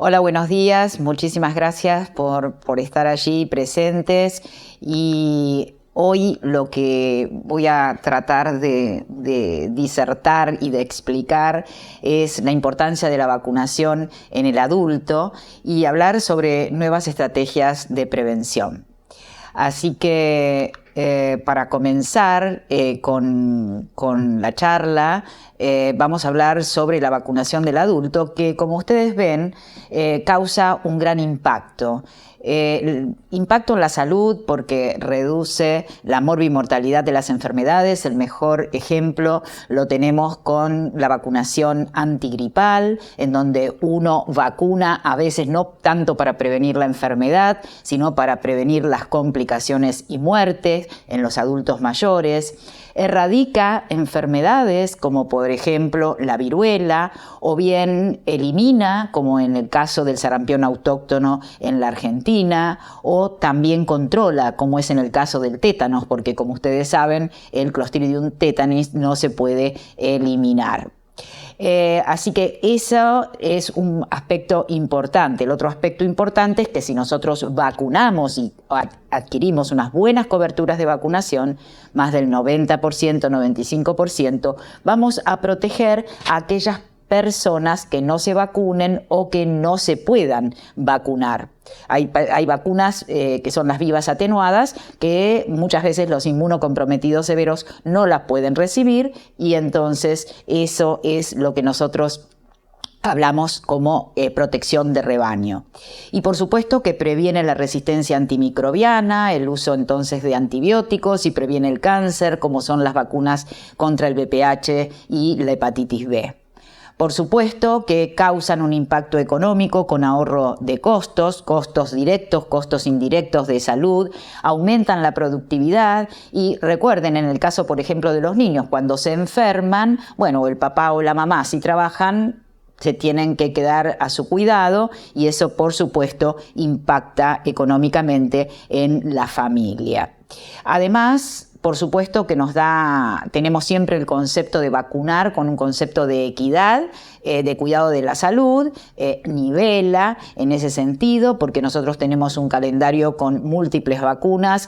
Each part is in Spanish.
Hola, buenos días. Muchísimas gracias por estar allí presentes. Y hoy lo que voy a tratar de disertar y de explicar es la importancia de la vacunación en el adulto y hablar sobre nuevas estrategias de prevención. Así que para comenzar con la charla, vamos a hablar sobre la vacunación del adulto, que como ustedes ven causa un gran impacto. El impacto en la salud porque reduce la morbimortalidad de las enfermedades. El mejor ejemplo lo tenemos con la vacunación antigripal, en donde uno vacuna a veces no tanto para prevenir la enfermedad, sino para prevenir las complicaciones y muertes en los adultos mayores. Erradica enfermedades como por ejemplo la viruela, o bien elimina, como en el caso del sarampión autóctono en la Argentina, o también controla, como es en el caso del tétanos, porque como ustedes saben, el Clostridium tetanus no se puede eliminar. Así que eso es un aspecto importante. El otro aspecto importante es que si nosotros vacunamos y adquirimos unas buenas coberturas de vacunación, más del 90%, 95%, vamos a proteger a aquellas personas que no se vacunen o que no se puedan vacunar. Hay vacunas que son las vivas atenuadas, que muchas veces los inmunocomprometidos severos no las pueden recibir, y entonces eso es lo que nosotros hablamos como protección de rebaño. Y por supuesto que previene la resistencia antimicrobiana, el uso entonces de antibióticos, y previene el cáncer, como son las vacunas contra el VPH y la hepatitis B. Por supuesto que causan un impacto económico con ahorro de costos directos, costos indirectos de salud, aumentan la productividad. Y recuerden, en el caso, por ejemplo, de los niños, cuando se enferman, bueno, el papá o la mamá, si trabajan, se tienen que quedar a su cuidado, y eso, por supuesto, impacta económicamente en la familia. Además, por supuesto que tenemos siempre el concepto de vacunar con un concepto de equidad, de cuidado de la salud, nivela en ese sentido, porque nosotros tenemos un calendario con múltiples vacunas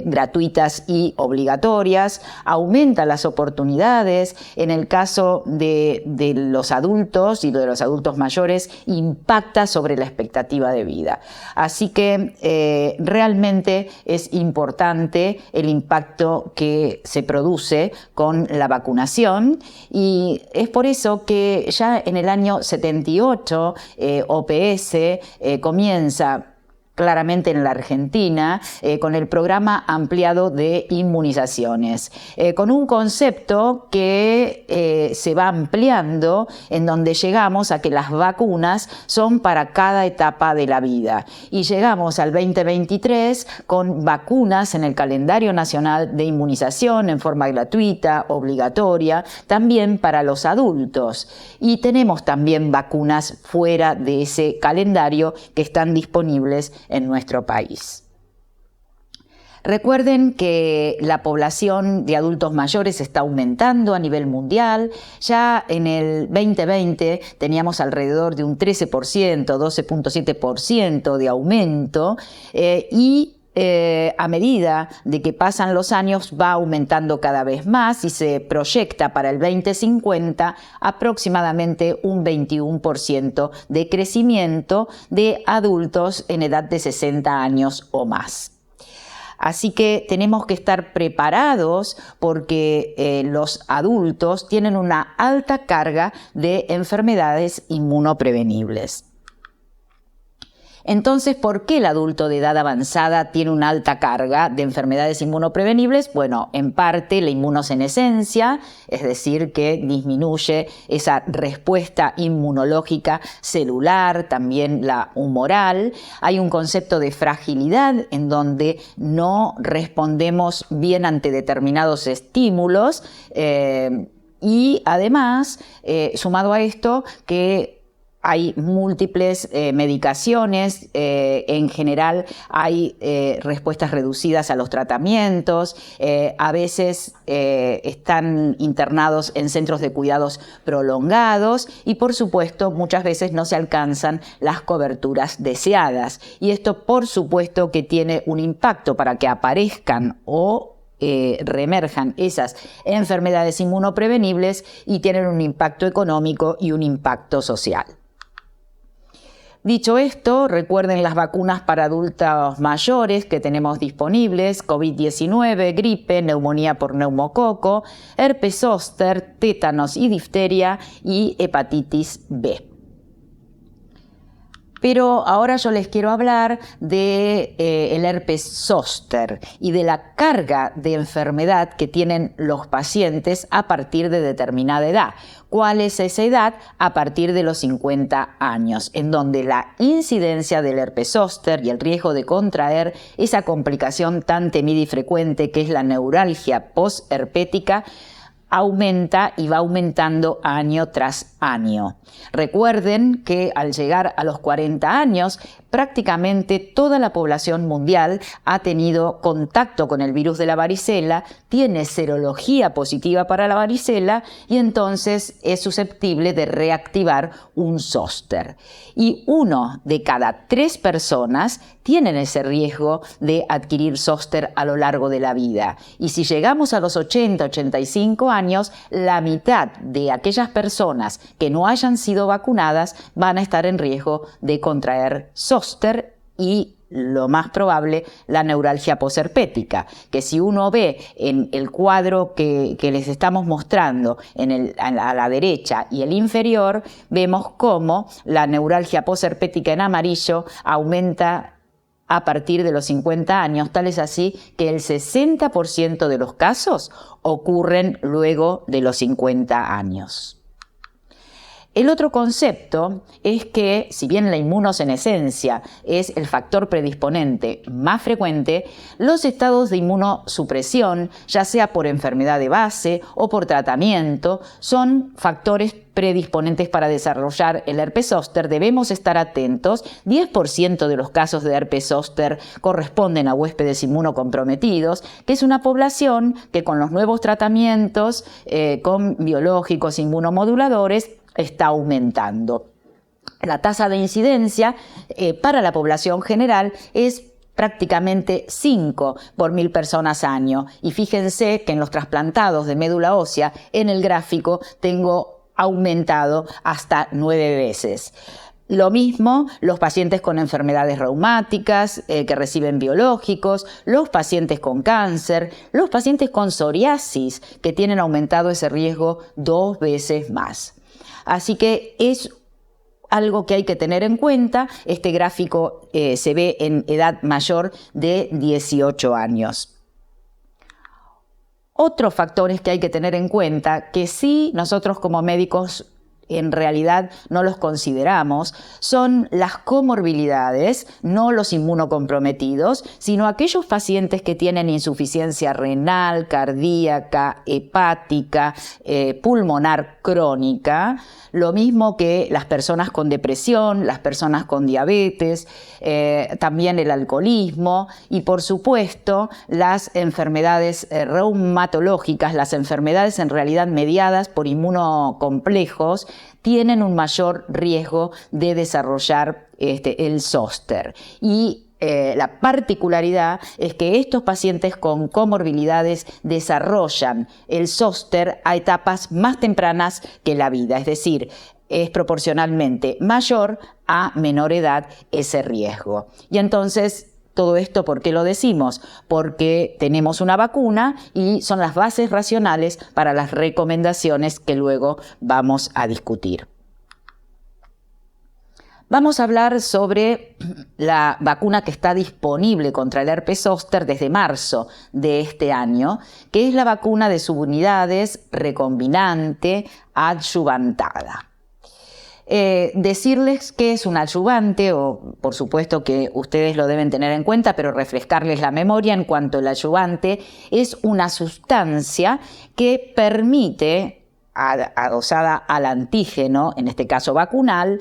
gratuitas y obligatorias, aumenta las oportunidades. En el caso de los adultos y de los adultos mayores, impacta sobre la expectativa de vida. Así que realmente es importante el impacto que se produce con la vacunación, y es por eso que ya en el año 78 OPS comienza claramente en la Argentina, con el programa ampliado de inmunizaciones, con un concepto que se va ampliando, en donde llegamos a que las vacunas son para cada etapa de la vida. Y llegamos al 2023 con vacunas en el calendario nacional de inmunización en forma gratuita, obligatoria, también para los adultos. Y tenemos también vacunas fuera de ese calendario que están disponibles en nuestro país. Recuerden que la población de adultos mayores está aumentando a nivel mundial. Ya en el 2020 teníamos alrededor de un 13%, 12.7% de aumento, a medida de que pasan los años va aumentando cada vez más, y se proyecta para el 2050 aproximadamente un 21% de crecimiento de adultos en edad de 60 años o más. Así que tenemos que estar preparados, porque los adultos tienen una alta carga de enfermedades inmunoprevenibles. Entonces, ¿por qué el adulto de edad avanzada tiene una alta carga de enfermedades inmunoprevenibles? Bueno, en parte la inmunosenescencia, es decir, que disminuye esa respuesta inmunológica celular, también la humoral. Hay un concepto de fragilidad en donde no respondemos bien ante determinados estímulos, y además, sumado a esto, que hay múltiples medicaciones, en general hay respuestas reducidas a los tratamientos, a veces están internados en centros de cuidados prolongados y por supuesto muchas veces no se alcanzan las coberturas deseadas. Y esto por supuesto que tiene un impacto para que aparezcan o reemerjan esas enfermedades inmunoprevenibles y tienen un impacto económico y un impacto social. Dicho esto, recuerden las vacunas para adultos mayores que tenemos disponibles: COVID-19, gripe, neumonía por neumococo, herpes zóster, tétanos y difteria y hepatitis B. Pero ahora yo les quiero hablar de el herpes zóster y de la carga de enfermedad que tienen los pacientes a partir de determinada edad. ¿Cuál es esa edad? A partir de los 50 años, en donde la incidencia del herpes zóster y el riesgo de contraer esa complicación tan temida y frecuente que es la neuralgia posherpética aumenta y va aumentando año tras año. Recuerden que al llegar a los 40 años, prácticamente toda la población mundial ha tenido contacto con el virus de la varicela, tiene serología positiva para la varicela y entonces es susceptible de reactivar un zóster. Y 1 de cada 3 personas tienen ese riesgo de adquirir zóster a lo largo de la vida. Y si llegamos a los 80, 85 años, la mitad de aquellas personas que no hayan sido vacunadas van a estar en riesgo de contraer zóster y lo más probable, la neuralgia posherpética, que si uno ve en el cuadro que les estamos mostrando a la derecha y el inferior, vemos cómo la neuralgia posherpética en amarillo aumenta a partir de los 50 años, tal es así que el 60% de los casos ocurren luego de los 50 años. El otro concepto es que, si bien la inmunosenescencia es el factor predisponente más frecuente, los estados de inmunosupresión, ya sea por enfermedad de base o por tratamiento, son factores predisponentes para desarrollar el herpes zóster. Debemos estar atentos. 10% de los casos de herpes zóster corresponden a huéspedes inmunocomprometidos, que es una población que con los nuevos tratamientos, con biológicos inmunomoduladores, está aumentando. La tasa de incidencia para la población general es prácticamente 5 por 1000 personas año. Y fíjense que en los trasplantados de médula ósea, en el gráfico tengo aumentado hasta 9 veces. Lo mismo los pacientes con enfermedades reumáticas que reciben biológicos, los pacientes con cáncer, los pacientes con psoriasis que tienen aumentado ese riesgo 2 veces más. Así que es algo que hay que tener en cuenta. Este gráfico se ve en edad mayor de 18 años. Otros factores que hay que tener en cuenta, que sí nosotros como médicos en realidad no los consideramos, son las comorbilidades, no los inmunocomprometidos, sino aquellos pacientes que tienen insuficiencia renal, cardíaca, hepática, pulmonar crónica, lo mismo que las personas con depresión, las personas con diabetes, también el alcoholismo y por supuesto las enfermedades reumatológicas, las enfermedades en realidad mediadas por inmunocomplejos, tienen un mayor riesgo de desarrollar el zóster. Y la particularidad es que estos pacientes con comorbilidades desarrollan el zóster a etapas más tempranas que la vida, es decir, es proporcionalmente mayor a menor edad ese riesgo. Y entonces, todo esto, ¿por qué lo decimos? Porque tenemos una vacuna y son las bases racionales para las recomendaciones que luego vamos a discutir. Vamos a hablar sobre la vacuna que está disponible contra el herpes zóster desde marzo de este año, que es la vacuna de subunidades recombinante adyuvantada. Decirles que es un adyuvante, o por supuesto que ustedes lo deben tener en cuenta, pero refrescarles la memoria en cuanto al adyuvante es una sustancia que permite adosada al antígeno, en este caso vacunal,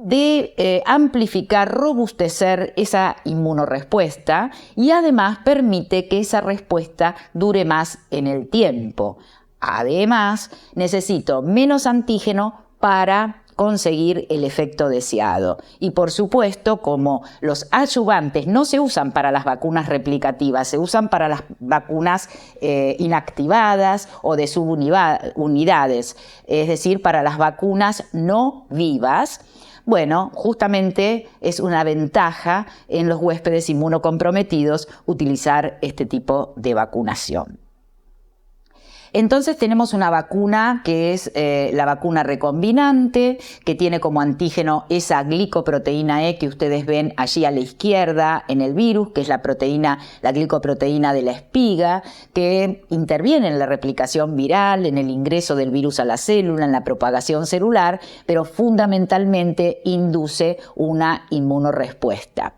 de amplificar, robustecer esa inmunorrespuesta y además permite que esa respuesta dure más en el tiempo. Además, necesito menos antígeno para conseguir el efecto deseado. Y por supuesto, como los adyuvantes no se usan para las vacunas replicativas, se usan para las vacunas inactivadas o de subunidades, es decir, para las vacunas no vivas. Bueno, justamente es una ventaja en los huéspedes inmunocomprometidos utilizar este tipo de vacunación. Entonces tenemos una vacuna que es la vacuna recombinante, que tiene como antígeno esa glicoproteína E que ustedes ven allí a la izquierda en el virus, que es la glicoproteína de la espiga, que interviene en la replicación viral, en el ingreso del virus a la célula, en la propagación celular, pero fundamentalmente induce una inmunorrespuesta.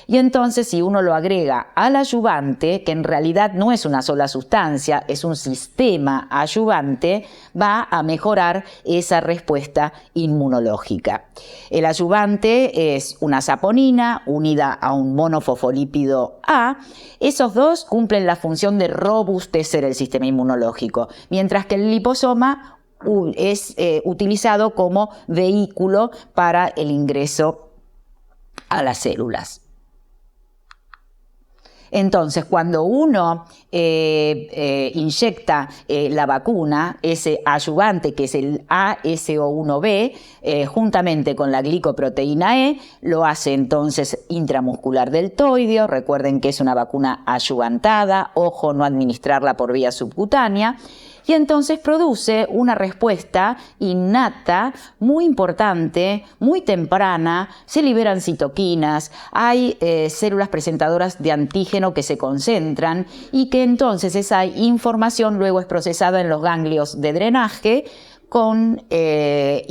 Y entonces si uno lo agrega al adyuvante, que en realidad no es una sola sustancia, es un sistema adyuvante, va a mejorar esa respuesta inmunológica. El adyuvante es una saponina unida a un monofosfolípido A. Esos dos cumplen la función de robustecer el sistema inmunológico, mientras que el liposoma es utilizado como vehículo para el ingreso a las células. Entonces, cuando uno inyecta la vacuna, ese adyuvante que es el ASO1B, juntamente con la glicoproteína E, lo hace entonces intramuscular deltoideo. Recuerden que es una vacuna adyuvantada, ojo, no administrarla por vía subcutánea. Y entonces produce una respuesta innata muy importante, muy temprana, se liberan citoquinas, hay células presentadoras de antígeno que se concentran y que entonces esa información luego es procesada en los ganglios de drenaje con la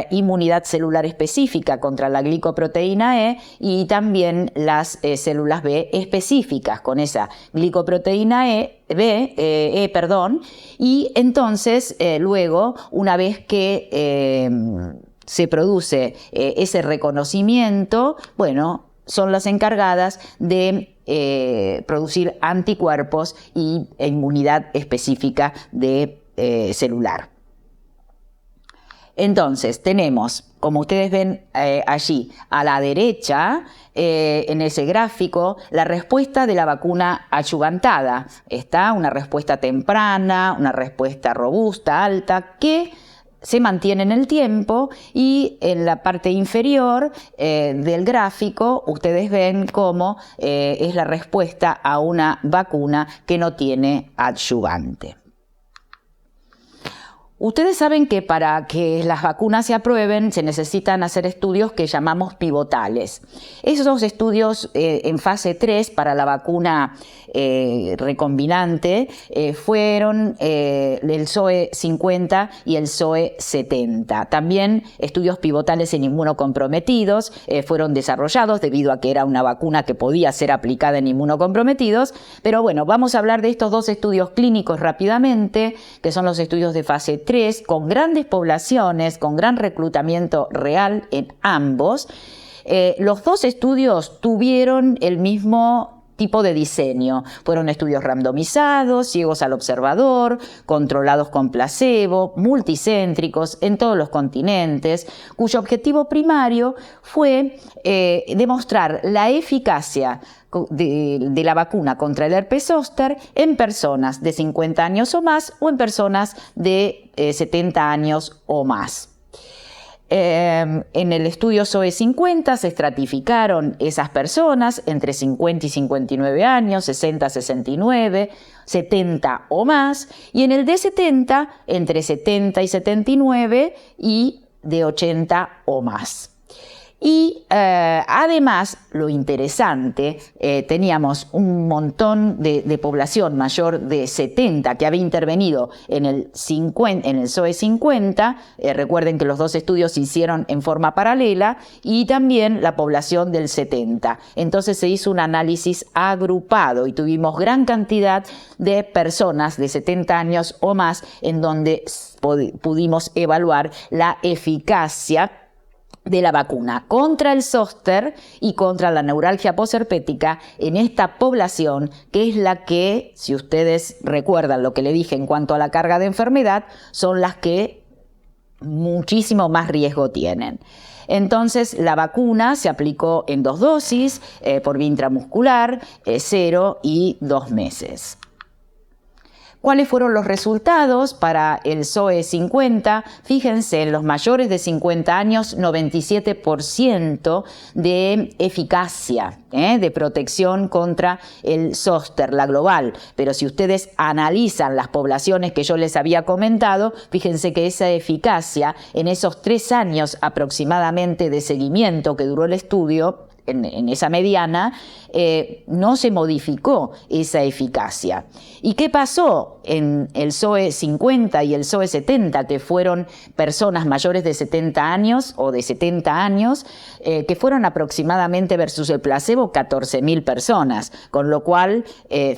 inmunidad celular específica contra la glicoproteína E y también las células B específicas con esa glicoproteína y entonces luego, una vez que se produce ese reconocimiento, bueno, son las encargadas de producir anticuerpos e inmunidad específica de celular. Entonces tenemos, como ustedes ven allí a la derecha, en ese gráfico, la respuesta de la vacuna adyuvantada. Está una respuesta temprana, una respuesta robusta, alta, que se mantiene en el tiempo, y en la parte inferior del gráfico ustedes ven cómo es la respuesta a una vacuna que no tiene adyuvante. Ustedes saben que para que las vacunas se aprueben se necesitan hacer estudios que llamamos pivotales. Esos estudios en fase 3 para la vacuna recombinante fueron el SOE 50 y el SOE 70. También estudios pivotales en inmunocomprometidos fueron desarrollados debido a que era una vacuna que podía ser aplicada en inmunocomprometidos. Pero bueno, vamos a hablar de estos dos estudios clínicos rápidamente, que son los estudios de fase 3, con grandes poblaciones, con gran reclutamiento real en ambos. Los dos estudios tuvieron el mismo tipo de diseño. Fueron estudios randomizados, ciegos al observador, controlados con placebo, multicéntricos en todos los continentes, cuyo objetivo primario fue demostrar la eficacia de la vacuna contra el herpes zóster en personas de 50 años o más o en personas de 70 años o más. En el estudio SOE 50 se estratificaron esas personas entre 50 y 59 años, 60 a 69, 70 o más, y en el de 70 entre 70 y 79 y de 80 o más. Y además, lo interesante, teníamos un montón de población mayor de 70 que había intervenido en el SOE 50. Recuerden que los dos estudios se hicieron en forma paralela, y también la población del 70. Entonces se hizo un análisis agrupado y tuvimos gran cantidad de personas de 70 años o más en donde pudimos evaluar la eficacia de la vacuna contra el zóster y contra la neuralgia posherpética en esta población, que es la que, si ustedes recuerdan lo que le dije en cuanto a la carga de enfermedad, son las que muchísimo más riesgo tienen. Entonces, la vacuna se aplicó en 2 dosis, por vía intramuscular, 0 y 2 meses. ¿Cuáles fueron los resultados para el SOE 50? Fíjense, en los mayores de 50 años, 97% de eficacia, de protección contra el zóster, la global. Pero si ustedes analizan las poblaciones que yo les había comentado, fíjense que esa eficacia en esos 3 años aproximadamente de seguimiento que duró el estudio, en esa mediana, no se modificó esa eficacia. ¿Y qué pasó en el SOE 50 y el SOE 70, que fueron personas mayores de 70 años o de 70 años, que fueron aproximadamente versus el placebo 14.000 personas? Con lo cual,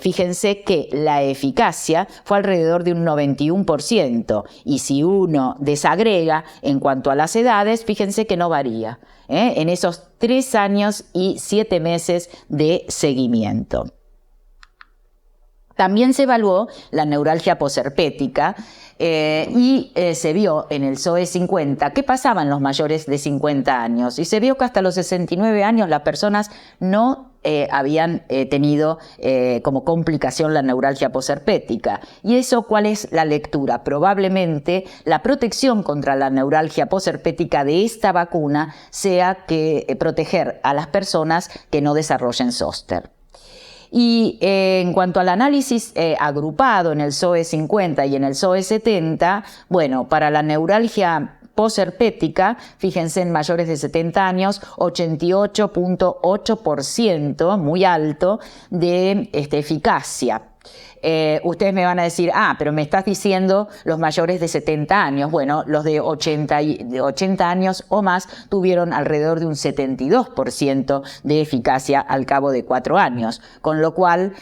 fíjense que la eficacia fue alrededor de un 91%. Y si uno desagrega en cuanto a las edades, fíjense que no varía en esos 3 años y 7 meses de seguimiento. También se evaluó la neuralgia posherpética y se vio en el SOE 50 qué pasaba en los mayores de 50 años. Y se vio que hasta los 69 años las personas no habían tenido como complicación la neuralgia posherpética. ¿Y eso cuál es la lectura? Probablemente la protección contra la neuralgia posherpética de esta vacuna sea que proteger a las personas que no desarrollen zóster. Y en cuanto al análisis agrupado en el SOE 50 y en el SOE 70, bueno, para la neuralgia posherpética, fíjense, en mayores de 70 años, 88.8%, muy alto, de eficacia. Ustedes me van a decir, pero me estás diciendo los mayores de 70 años. Bueno, los de 80 años o más tuvieron alrededor de un 72% de eficacia al cabo de 4 años, con lo cual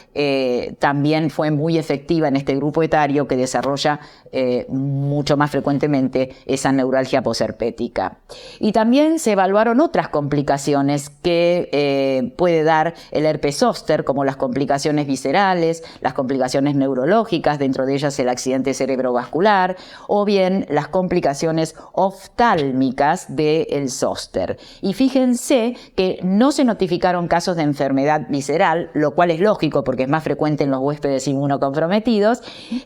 también fue muy efectiva en este grupo etario que desarrolla mucho más frecuentemente esa neuralgia posherpética. Y también se evaluaron otras complicaciones que puede dar el herpes zóster, como las complicaciones viscerales, las complicaciones neurológicas, dentro de ellas el accidente cerebrovascular, o bien las complicaciones oftálmicas del zóster. Y fíjense que no se notificaron casos de enfermedad visceral, lo cual es lógico porque es más frecuente en los huéspedes inmunocomprometidos,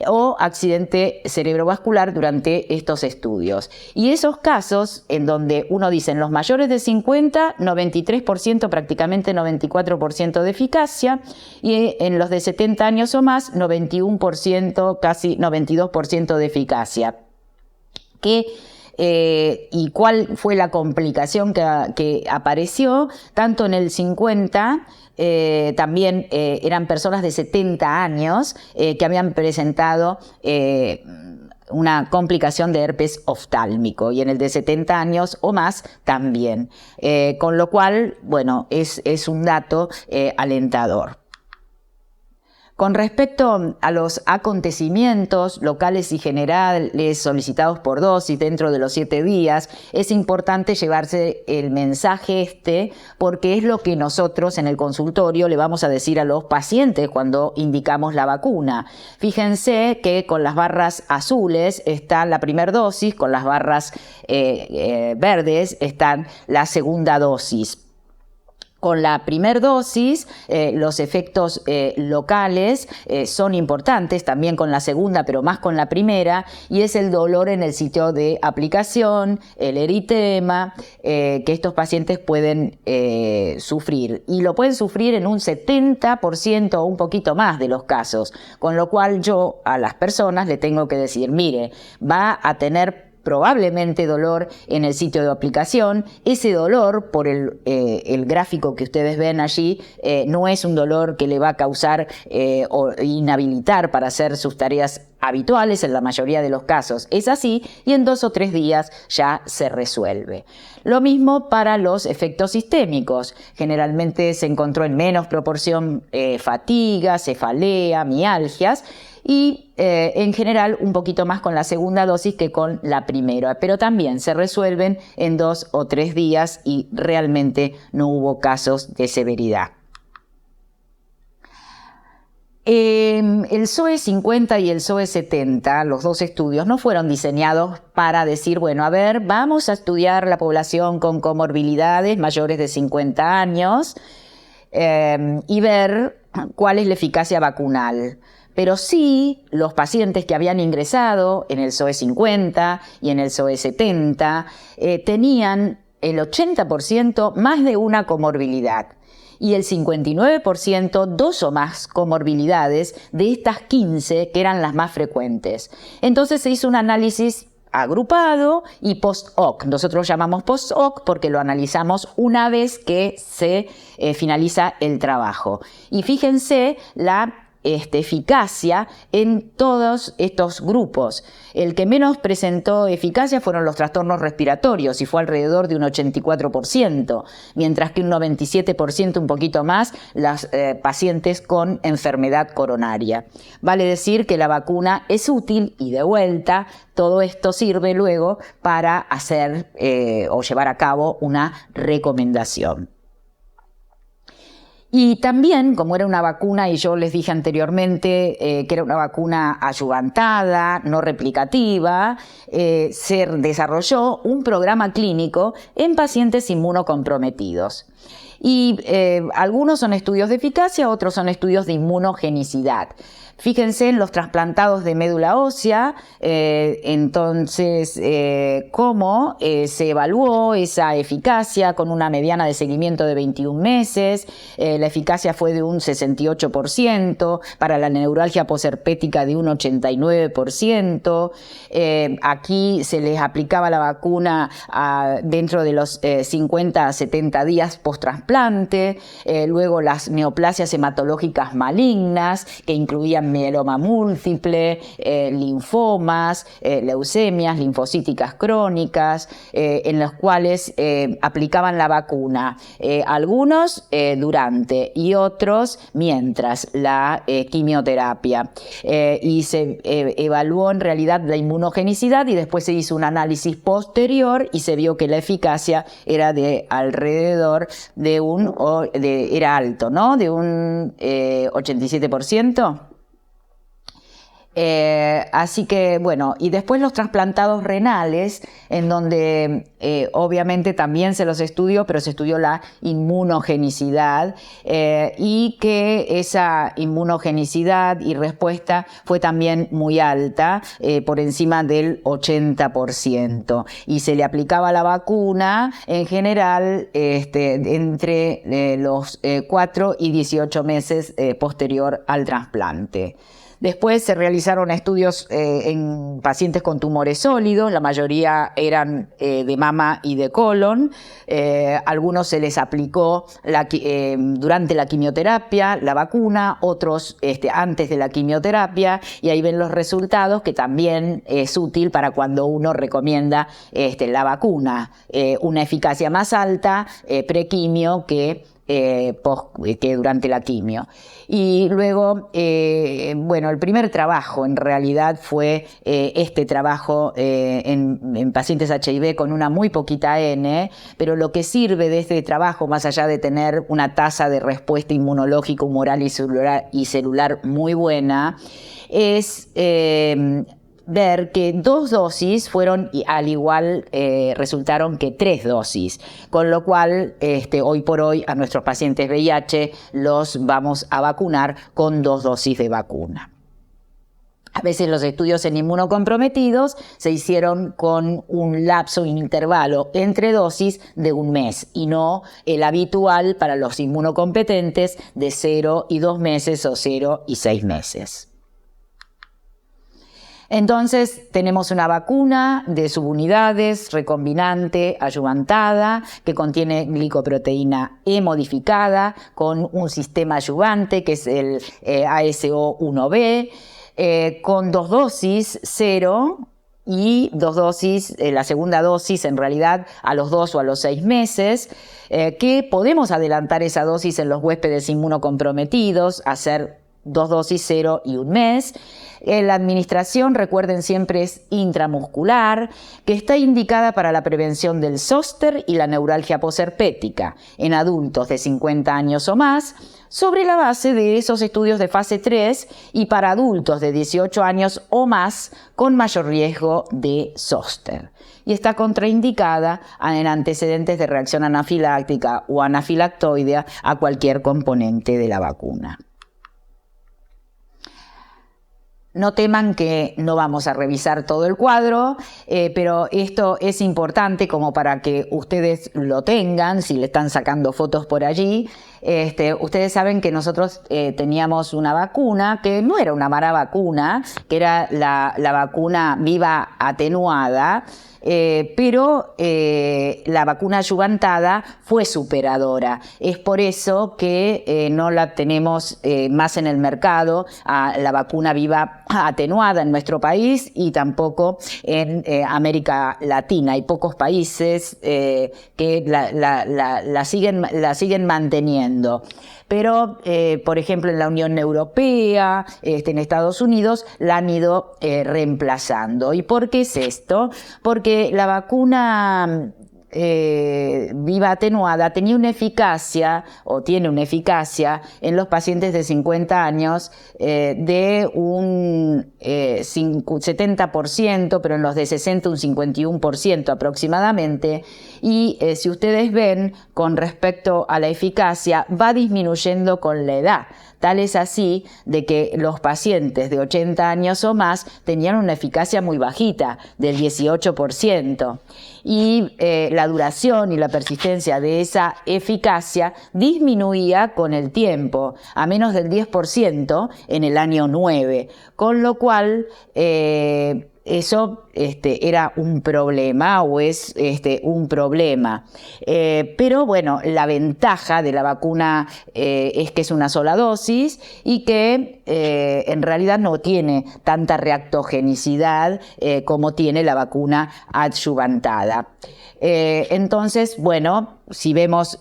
o accidente cerebrovascular durante estos estudios. Y esos casos en donde uno dice en los mayores de 50, 93%, prácticamente 94% de eficacia, y en los de 70 años o más, 91%, casi 92% de eficacia. ¿Y cuál fue la complicación que apareció? Tanto en el 50, también eran personas de 70 años que habían presentado una complicación de herpes oftálmico, y en el de 70 años o más también. Con lo cual, bueno, es un dato alentador. Con respecto a los acontecimientos locales y generales solicitados por dosis dentro de los 7 días, es importante llevarse el mensaje porque es lo que nosotros en el consultorio le vamos a decir a los pacientes cuando indicamos la vacuna. Fíjense que con las barras azules está la primera dosis, con las barras verdes están la segunda dosis. Con la primera dosis, los efectos locales son importantes, también con la segunda, pero más con la primera, y es el dolor en el sitio de aplicación, el eritema, que estos pacientes pueden sufrir. Y lo pueden sufrir en un 70% o un poquito más de los casos, con lo cual yo a las personas le tengo que decir, mire, va a tener probablemente dolor en el sitio de aplicación. Ese dolor, por el gráfico que ustedes ven allí, no es un dolor que le va a causar o inhabilitar para hacer sus tareas habituales en la mayoría de los casos. Es así y en 2 o 3 días ya se resuelve. Lo mismo para los efectos sistémicos. Generalmente se encontró en menos proporción fatiga, cefalea, mialgias y en general un poquito más con la segunda dosis que con la primera, pero también se resuelven en 2 o 3 días y realmente no hubo casos de severidad. El SOE 50 y el SOE 70, los dos estudios, no fueron diseñados para decir, bueno, a ver, vamos a estudiar la población con comorbilidades mayores de 50 años y ver cuál es la eficacia vacunal. Pero sí, los pacientes que habían ingresado en el SOE 50 y en el SOE 70 tenían el 80% más de una comorbilidad. Y el 59% 2 o más comorbilidades de estas 15 que eran las más frecuentes. Entonces se hizo un análisis agrupado y post-hoc. Nosotros llamamos post-hoc porque lo analizamos una vez que se finaliza el trabajo. Y fíjense la eficacia en todos estos grupos. El que menos presentó eficacia fueron los trastornos respiratorios y fue alrededor de un 84%, mientras que un 97%, un poquito más, las pacientes con enfermedad coronaria. Vale decir que la vacuna es útil y de vuelta todo esto sirve luego para hacer o llevar a cabo una recomendación. Y también, como era una vacuna, y yo les dije anteriormente que era una vacuna adyuvantada, no replicativa, se desarrolló un programa clínico en pacientes inmunocomprometidos. Y algunos son estudios de eficacia, otros son estudios de inmunogenicidad. Fíjense en los trasplantados de médula ósea, entonces cómo se evaluó esa eficacia con una mediana de seguimiento de 21 meses, la eficacia fue de un 68%, para la neuralgia posherpética de un 89%, aquí se les aplicaba la vacuna dentro de los 50 a 70 días post-trasplante, luego las neoplasias hematológicas malignas, que incluían mieloma múltiple, linfomas, leucemias linfocíticas crónicas, en los cuales aplicaban la vacuna, algunos durante y otros mientras la quimioterapia. Y se evaluó en realidad la inmunogenicidad y después se hizo un análisis posterior y se vio que la eficacia era de alrededor de era alto, ¿no? De un 87%. Así que, bueno, y después los trasplantados renales, en donde obviamente también se los estudió, pero se estudió la inmunogenicidad y que esa inmunogenicidad y respuesta fue también muy alta, por encima del 80%. Y se le aplicaba la vacuna en general entre los 4 y 18 meses posterior al trasplante. Después se realizaron estudios en pacientes con tumores sólidos, la mayoría eran de mama y de colon. Algunos se les aplicó durante la quimioterapia la vacuna, otros antes de la quimioterapia, y ahí ven los resultados, que también es útil para cuando uno recomienda la vacuna. Una eficacia más alta prequimio que durante la quimio. Y luego, bueno, el primer trabajo en realidad fue este trabajo en pacientes HIV con una muy poquita N, pero lo que sirve de este trabajo, más allá de tener una tasa de respuesta inmunológica, humoral y celular muy buena, es ver que 2 dosis fueron, al igual resultaron que 3 dosis, con lo cual hoy por hoy a nuestros pacientes VIH los vamos a vacunar con 2 dosis de vacuna. A veces los estudios en inmunocomprometidos se hicieron con un lapso, un intervalo entre dosis de 1 mes y no el habitual para los inmunocompetentes de 0 y 2 meses o 0 y 6 meses. Entonces tenemos una vacuna de subunidades, recombinante, adyuvantada, que contiene glicoproteína E modificada con un sistema adyuvante que es el ASO1B, con 2 dosis, 0 y 2 dosis, la segunda dosis en realidad a los 2 o a los 6 meses, que podemos adelantar esa dosis en los huéspedes inmunocomprometidos, hacer 2 dosis, 0 y 1 mes. La administración, recuerden, siempre es intramuscular, que está indicada para la prevención del zóster y la neuralgia posherpética en adultos de 50 años o más, sobre la base de esos estudios de fase 3 y para adultos de 18 años o más con mayor riesgo de zóster. Y está contraindicada en antecedentes de reacción anafiláctica o anafilactoidea a cualquier componente de la vacuna. No teman que no vamos a revisar todo el cuadro, pero esto es importante como para que ustedes lo tengan, si le están sacando fotos por allí. Ustedes saben que nosotros teníamos una vacuna que no era una mala vacuna, que era la vacuna viva atenuada, pero la vacuna adyuvantada fue superadora. Es por eso que no la tenemos más en el mercado, la vacuna viva atenuada en nuestro país y tampoco en América Latina. Hay pocos países que la siguen manteniendo. Pero, por ejemplo, en la Unión Europea, en Estados Unidos, la han ido reemplazando. ¿Y por qué es esto? Porque la vacuna viva atenuada tenía una eficacia, o tiene una eficacia, en los pacientes de 50 años de un 70%, pero en los de 60 un 51% aproximadamente. Y si ustedes ven, con respecto a la eficacia, va disminuyendo con la edad. Tal es así de que los pacientes de 80 años o más tenían una eficacia muy bajita, del 18%. Y la duración y la persistencia de esa eficacia disminuía con el tiempo, a menos del 10% en el año 9, con lo cual eso era un problema o es un problema. Pero bueno, la ventaja de la vacuna es que es una sola dosis y que en realidad no tiene tanta reactogenicidad como tiene la vacuna adyuvantada. Entonces, bueno, si vemos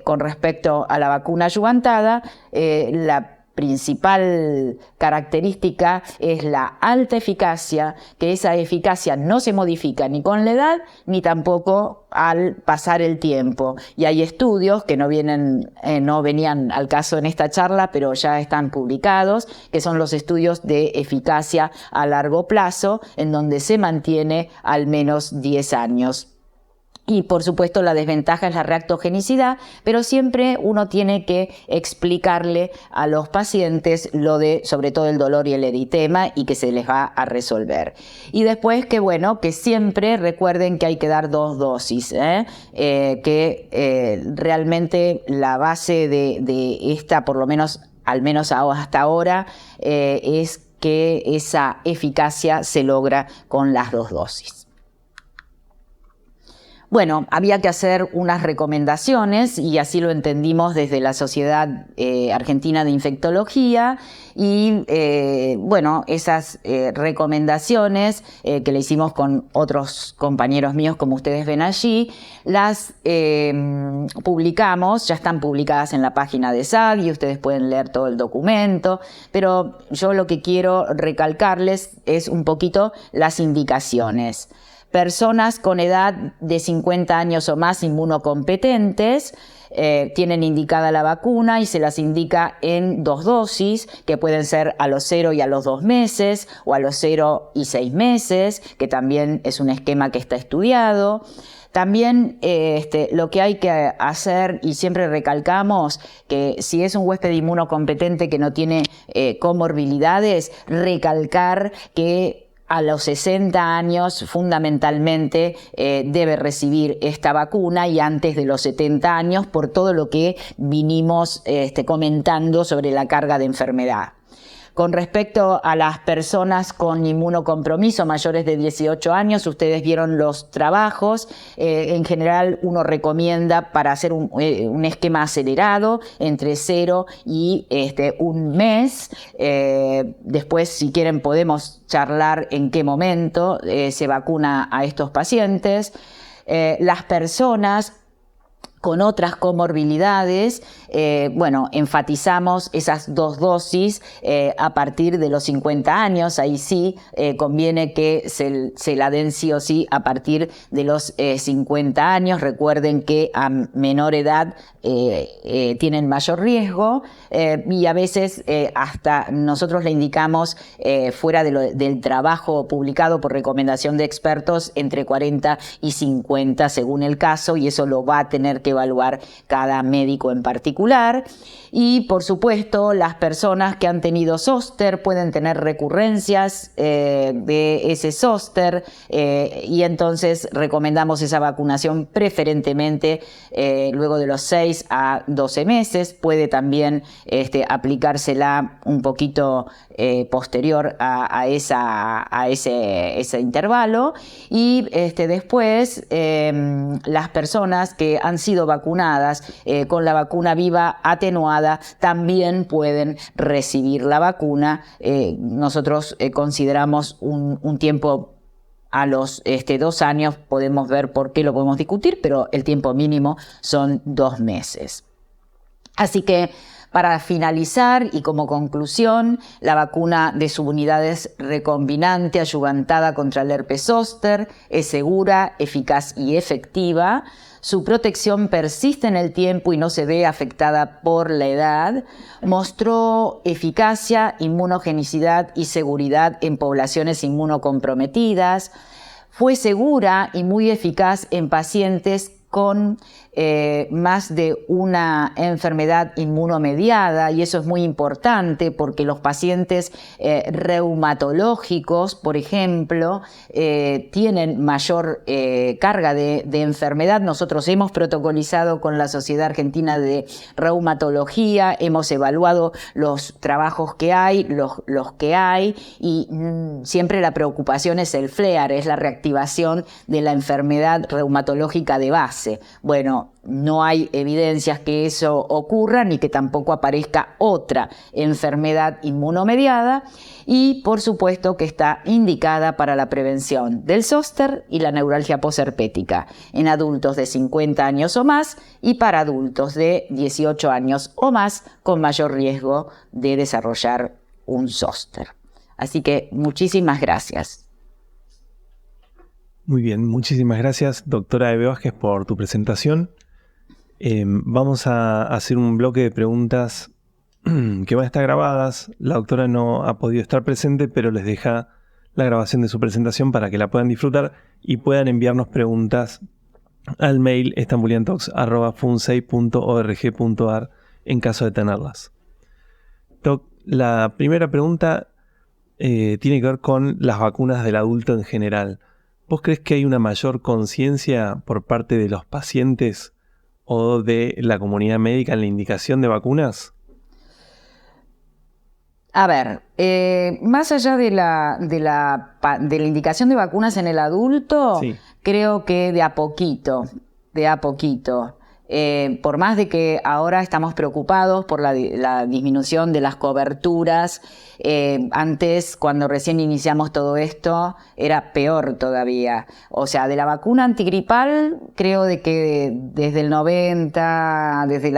con respecto a la vacuna adyuvantada, la principal característica es la alta eficacia, que esa eficacia no se modifica ni con la edad ni tampoco al pasar el tiempo. Y hay estudios que no venían al caso en esta charla, pero ya están publicados, que son los estudios de eficacia a largo plazo, en donde se mantiene al menos 10 años. Y por supuesto la desventaja es la reactogenicidad, pero siempre uno tiene que explicarle a los pacientes lo de, sobre todo el dolor y el eritema, y que se les va a resolver. Y después que bueno, que siempre recuerden que hay que dar 2 dosis, que realmente la base de esta, por lo menos, al menos hasta ahora, es que esa eficacia se logra con las 2 dosis. Bueno, había que hacer unas recomendaciones y así lo entendimos desde la Sociedad Argentina de Infectología y bueno, esas recomendaciones que le hicimos con otros compañeros míos, como ustedes ven allí, las publicamos, ya están publicadas en la página de SAD y ustedes pueden leer todo el documento, pero yo lo que quiero recalcarles es un poquito las indicaciones. Personas con edad de 50 años o más inmunocompetentes tienen indicada la vacuna y se las indica en 2 dosis, que pueden ser a los 0 y a los 2 meses, o a los 0 y 6 meses, que también es un esquema que está estudiado. También lo que hay que hacer, y siempre recalcamos que si es un huésped inmunocompetente que no tiene comorbilidades, recalcar que a los 60 años fundamentalmente debe recibir esta vacuna y antes de los 70 años por todo lo que vinimos comentando sobre la carga de enfermedad. Con respecto a las personas con inmunocompromiso mayores de 18 años, ustedes vieron los trabajos. En general, uno recomienda para hacer un esquema acelerado entre 0 y 1 mes. Después, si quieren, podemos charlar en qué momento se vacuna a estos pacientes. Las personas con otras comorbilidades, enfatizamos esas 2 dosis a partir de los 50 años. Ahí sí conviene que se la den sí o sí a partir de los 50 años. Recuerden que a menor edad tienen mayor riesgo y a veces hasta nosotros le indicamos fuera del trabajo publicado por recomendación de expertos entre 40 y 50 según el caso, y eso lo va a tener que evaluar cada médico en particular. Y por supuesto, las personas que han tenido zóster pueden tener recurrencias de ese zóster y entonces recomendamos esa vacunación preferentemente luego de los 6 a 12 meses. Puede también aplicársela un poquito posterior a ese intervalo. Y después las personas que han sido vacunadas con la vacuna viva atenuada también pueden recibir la vacuna. Nosotros consideramos un tiempo a los 2 años, podemos ver por qué lo podemos discutir, pero el tiempo mínimo son 2 meses. Así que para finalizar y como conclusión, la vacuna de subunidades recombinante adyuvantada contra el herpes zóster es segura, eficaz y efectiva. Su protección persiste en el tiempo y no se ve afectada por la edad. Mostró eficacia, inmunogenicidad y seguridad en poblaciones inmunocomprometidas. Fue segura y muy eficaz en pacientes con más de una enfermedad inmunomediada, y eso es muy importante porque los pacientes reumatológicos, por ejemplo, tienen mayor carga de enfermedad. Nosotros hemos protocolizado con la Sociedad Argentina de Reumatología, hemos evaluado los trabajos que hay, los que hay, y siempre la preocupación es el FLEAR, es la reactivación de la enfermedad reumatológica de base. Bueno, no hay evidencias que eso ocurra ni que tampoco aparezca otra enfermedad inmunomediada, y por supuesto que está indicada para la prevención del zóster y la neuralgia posherpética en adultos de 50 años o más y para adultos de 18 años o más con mayor riesgo de desarrollar un zóster. Así que muchísimas gracias. Muy bien, muchísimas gracias, doctora Eve Vázquez, por tu presentación. Vamos a hacer un bloque de preguntas que van a estar grabadas. La doctora no ha podido estar presente, pero les deja la grabación de su presentación para que la puedan disfrutar y puedan enviarnos preguntas al mail estambuliantalks@funsei.org.ar en caso de tenerlas. Doc, la primera pregunta tiene que ver con las vacunas del adulto en general. ¿Vos crees que hay una mayor conciencia por parte de los pacientes o de la comunidad médica en la indicación de vacunas? A ver, más allá de la indicación de vacunas en el adulto, sí, creo que de a poquito. Por más de que ahora estamos preocupados por la disminución de las coberturas, antes, cuando recién iniciamos todo esto, era peor todavía. O sea, de la vacuna antigripal, creo de que desde la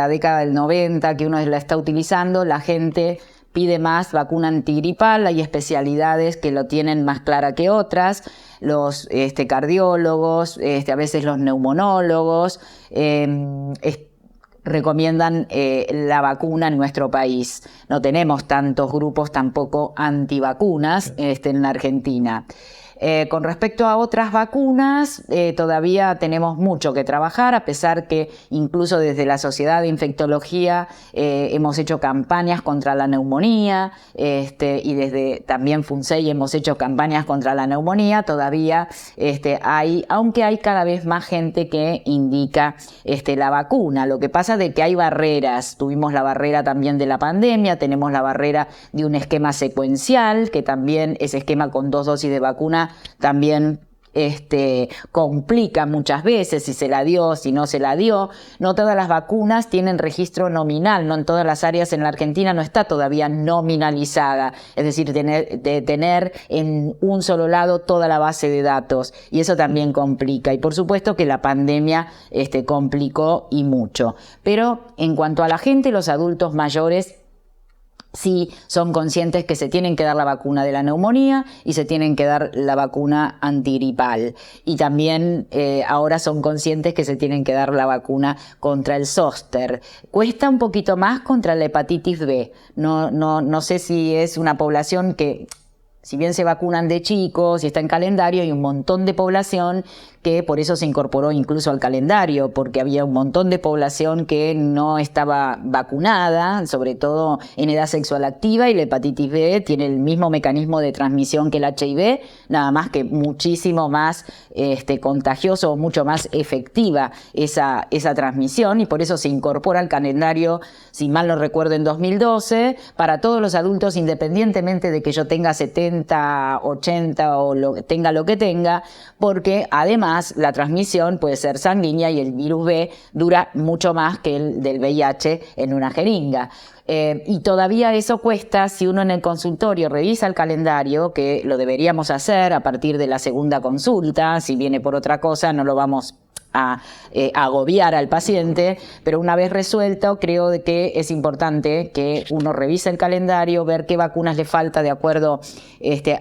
década del 90, que uno la está utilizando, la gente pide más vacuna antigripal. Hay especialidades que lo tienen más clara que otras. Los cardiólogos, a veces los neumonólogos, recomiendan la vacuna en nuestro país. No tenemos tantos grupos tampoco antivacunas en la Argentina. Con respecto a otras vacunas, todavía tenemos mucho que trabajar, a pesar que incluso desde la Sociedad de Infectología hemos hecho campañas contra la neumonía, y desde también FUNSEI hemos hecho campañas contra la neumonía. Todavía aunque hay cada vez más gente que indica la vacuna. Lo que pasa es que hay barreras. Tuvimos la barrera también de la pandemia, tenemos la barrera de un esquema secuencial, que también ese esquema con 2 dosis de vacuna también complica muchas veces si se la dio, si no se la dio. No todas las vacunas tienen registro nominal, no en todas las áreas en la Argentina no está todavía nominalizada, es decir, tener en un solo lado toda la base de datos, y eso también complica, y por supuesto que la pandemia complicó y mucho. Pero en cuanto a la gente, los adultos mayores sí son conscientes que se tienen que dar la vacuna de la neumonía y se tienen que dar la vacuna antigripal. Y también ahora son conscientes que se tienen que dar la vacuna contra el zóster. Cuesta un poquito más contra la hepatitis B. No sé si es una población que, si bien se vacunan de chicos y está en calendario, hay un montón de población que por eso se incorporó incluso al calendario, porque había un montón de población que no estaba vacunada, sobre todo en edad sexual activa, y la hepatitis B tiene el mismo mecanismo de transmisión que el HIV, nada más que muchísimo más contagioso o mucho más efectiva esa transmisión, y por eso se incorpora al calendario, si mal no recuerdo, en 2012, para todos los adultos, independientemente de que yo tenga 70, 80 o tenga lo que tenga, porque además la transmisión puede ser sanguínea y el virus B dura mucho más que el del VIH en una jeringa. Y todavía eso cuesta. Si uno en el consultorio revisa el calendario, que lo deberíamos hacer a partir de la segunda consulta, si viene por otra cosa no lo vamos a agobiar al paciente, pero una vez resuelto, creo que es importante que uno revise el calendario, ver qué vacunas le falta de acuerdo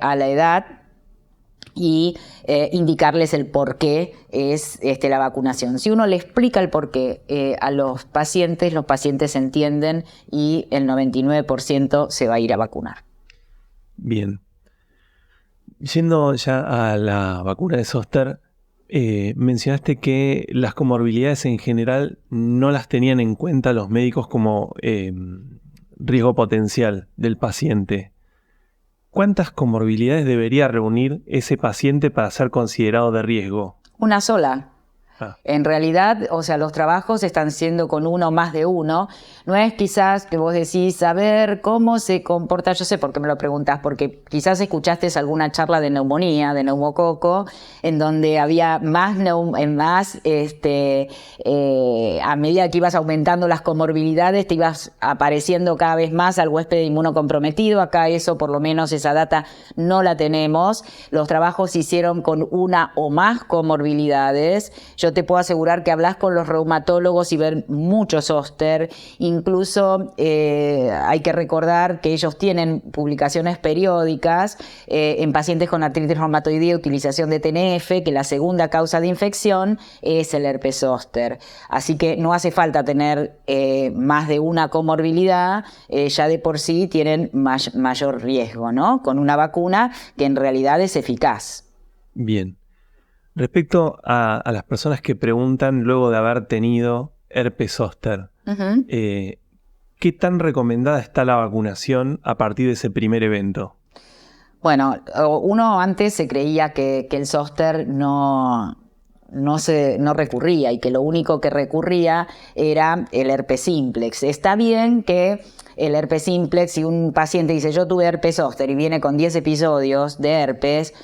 a la edad, y indicarles el por qué es la vacunación. Si uno le explica el por qué a los pacientes entienden y el 99% se va a ir a vacunar. Bien. Yendo ya a la vacuna de zóster, mencionaste que las comorbilidades en general no las tenían en cuenta los médicos como riesgo potencial del paciente. ¿Cuántas comorbilidades debería reunir ese paciente para ser considerado de riesgo? Una sola. En realidad, los trabajos están siendo con uno o más de uno. No es quizás que vos decís, a ver, ¿cómo se comporta? Yo sé por qué me lo preguntás, porque quizás escuchaste alguna charla de neumonía, de neumococo, en donde había a medida que ibas aumentando las comorbilidades, te ibas apareciendo cada vez más al huésped inmunocomprometido. Acá eso, por lo menos esa data no la tenemos. Los trabajos se hicieron con una o más comorbilidades. Yo te puedo asegurar que hablas con los reumatólogos y ven mucho zóster. Incluso hay que recordar que ellos tienen publicaciones periódicas en pacientes con artritis reumatoidea, utilización de TNF, que la segunda causa de infección es el herpes zóster. Así que no hace falta tener más de una comorbilidad, ya de por sí tienen mayor riesgo, ¿no? Con una vacuna que en realidad es eficaz. Bien. Respecto a las personas que preguntan luego de haber tenido herpes zóster, ¿qué tan recomendada está la vacunación a partir de ese primer evento? Bueno, uno antes se creía que el zóster no recurría, y que lo único que recurría era el herpes simplex. Está bien que el herpes simplex, si un paciente dice yo tuve herpes zóster y viene con 10 episodios de herpes,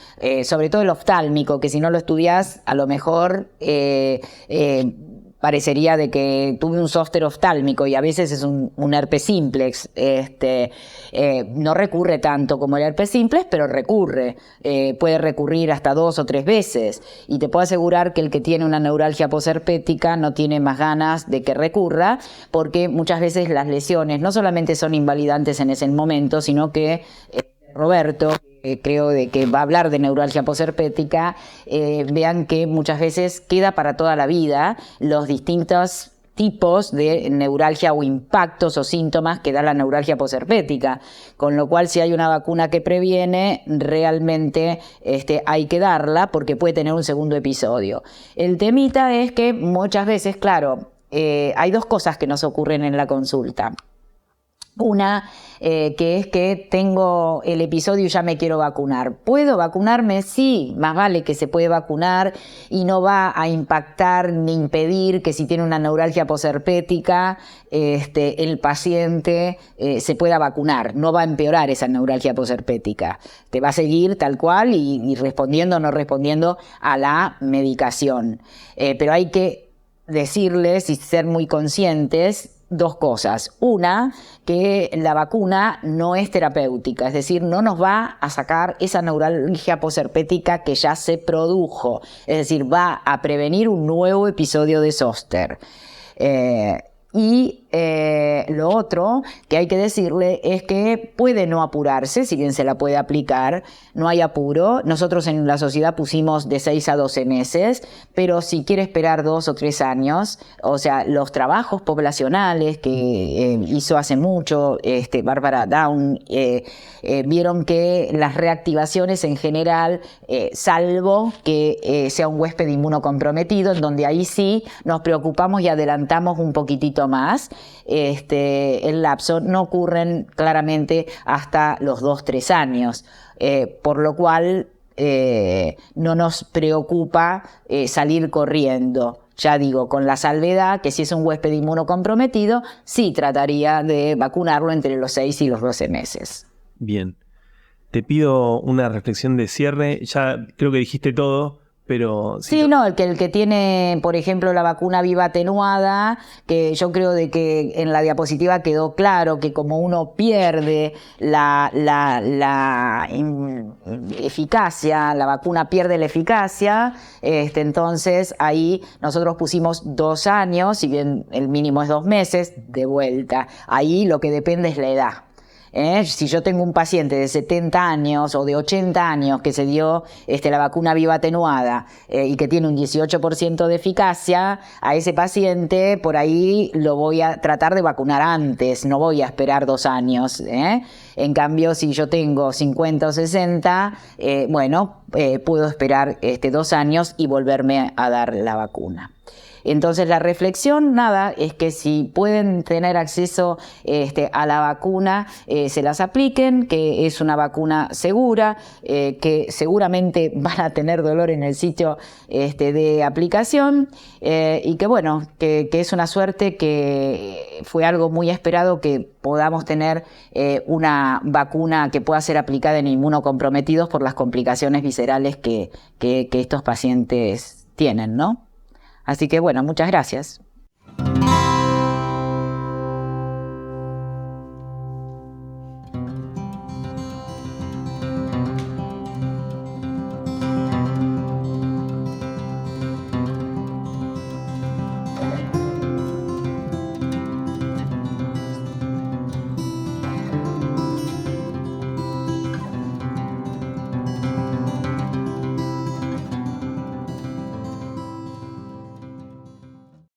sobre todo el oftálmico, que si no lo estudias a lo mejor parecería de que tuve un zóster oftálmico, y a veces es un herpes simplex. No recurre tanto como el herpes simplex, pero recurre. Puede recurrir hasta 2 o 3 veces. Y te puedo asegurar que el que tiene una neuralgia posherpética no tiene más ganas de que recurra, porque muchas veces las lesiones no solamente son invalidantes en ese momento, sino que Roberto, creo de que va a hablar de neuralgia posherpética, vean que muchas veces queda para toda la vida los distintos tipos de neuralgia o impactos o síntomas que da la neuralgia posherpética, con lo cual si hay una vacuna que previene, realmente hay que darla porque puede tener un segundo episodio. El temita es que muchas veces, claro, hay dos cosas que nos ocurren en la consulta. Una, que es que tengo el episodio y ya me quiero vacunar. ¿Puedo vacunarme? Sí, más vale que se puede vacunar y no va a impactar ni impedir que si tiene una neuralgia posherpética, el paciente se pueda vacunar. No va a empeorar esa neuralgia posherpética. Te va a seguir tal cual y respondiendo o no respondiendo a la medicación. Pero hay que decirles y ser muy conscientes dos cosas. Una, que la vacuna no es terapéutica, es decir, no nos va a sacar esa neuralgia posherpética que ya se produjo, es decir, va a prevenir un nuevo episodio de zóster. Lo otro que hay que decirle es que puede no apurarse, si bien se la puede aplicar, no hay apuro. Nosotros en la sociedad pusimos de 6 a 12 meses, pero si quiere esperar 2 o 3 años, o sea, los trabajos poblacionales que hizo hace mucho Bárbara Down, vieron que las reactivaciones en general, salvo que sea un huésped inmunocomprometido, en donde ahí sí nos preocupamos y adelantamos un poquitito más, el lapso no ocurren claramente hasta los 2-3 años, por lo cual no nos preocupa salir corriendo. Ya digo, con la salvedad que si es un huésped inmunocomprometido, sí trataría de vacunarlo entre los 6 y los 12 meses. Bien. Te pido una reflexión de cierre. Ya creo que dijiste todo, pero... Sí, no, el que tiene, por ejemplo, la vacuna viva atenuada, que yo creo de que en la diapositiva quedó claro que como uno pierde la eficacia, la vacuna pierde la eficacia, entonces ahí nosotros pusimos 2 años, si bien el mínimo es 2 meses, de vuelta. Ahí lo que depende es la edad. Si yo tengo un paciente de 70 años o de 80 años que se dio la vacuna viva atenuada y que tiene un 18% de eficacia, a ese paciente por ahí lo voy a tratar de vacunar antes, no voy a esperar 2 años. En cambio, si yo tengo 50 o 60, puedo esperar 2 años y volverme a dar la vacuna. Entonces la reflexión, nada, es que si pueden tener acceso a la vacuna, se las apliquen, que es una vacuna segura, que seguramente van a tener dolor en el sitio de aplicación, y que bueno, que es una suerte, que fue algo muy esperado que podamos tener una vacuna que pueda ser aplicada en inmunocomprometidos por las complicaciones viscerales que estos pacientes tienen, ¿no? Así que bueno, muchas gracias.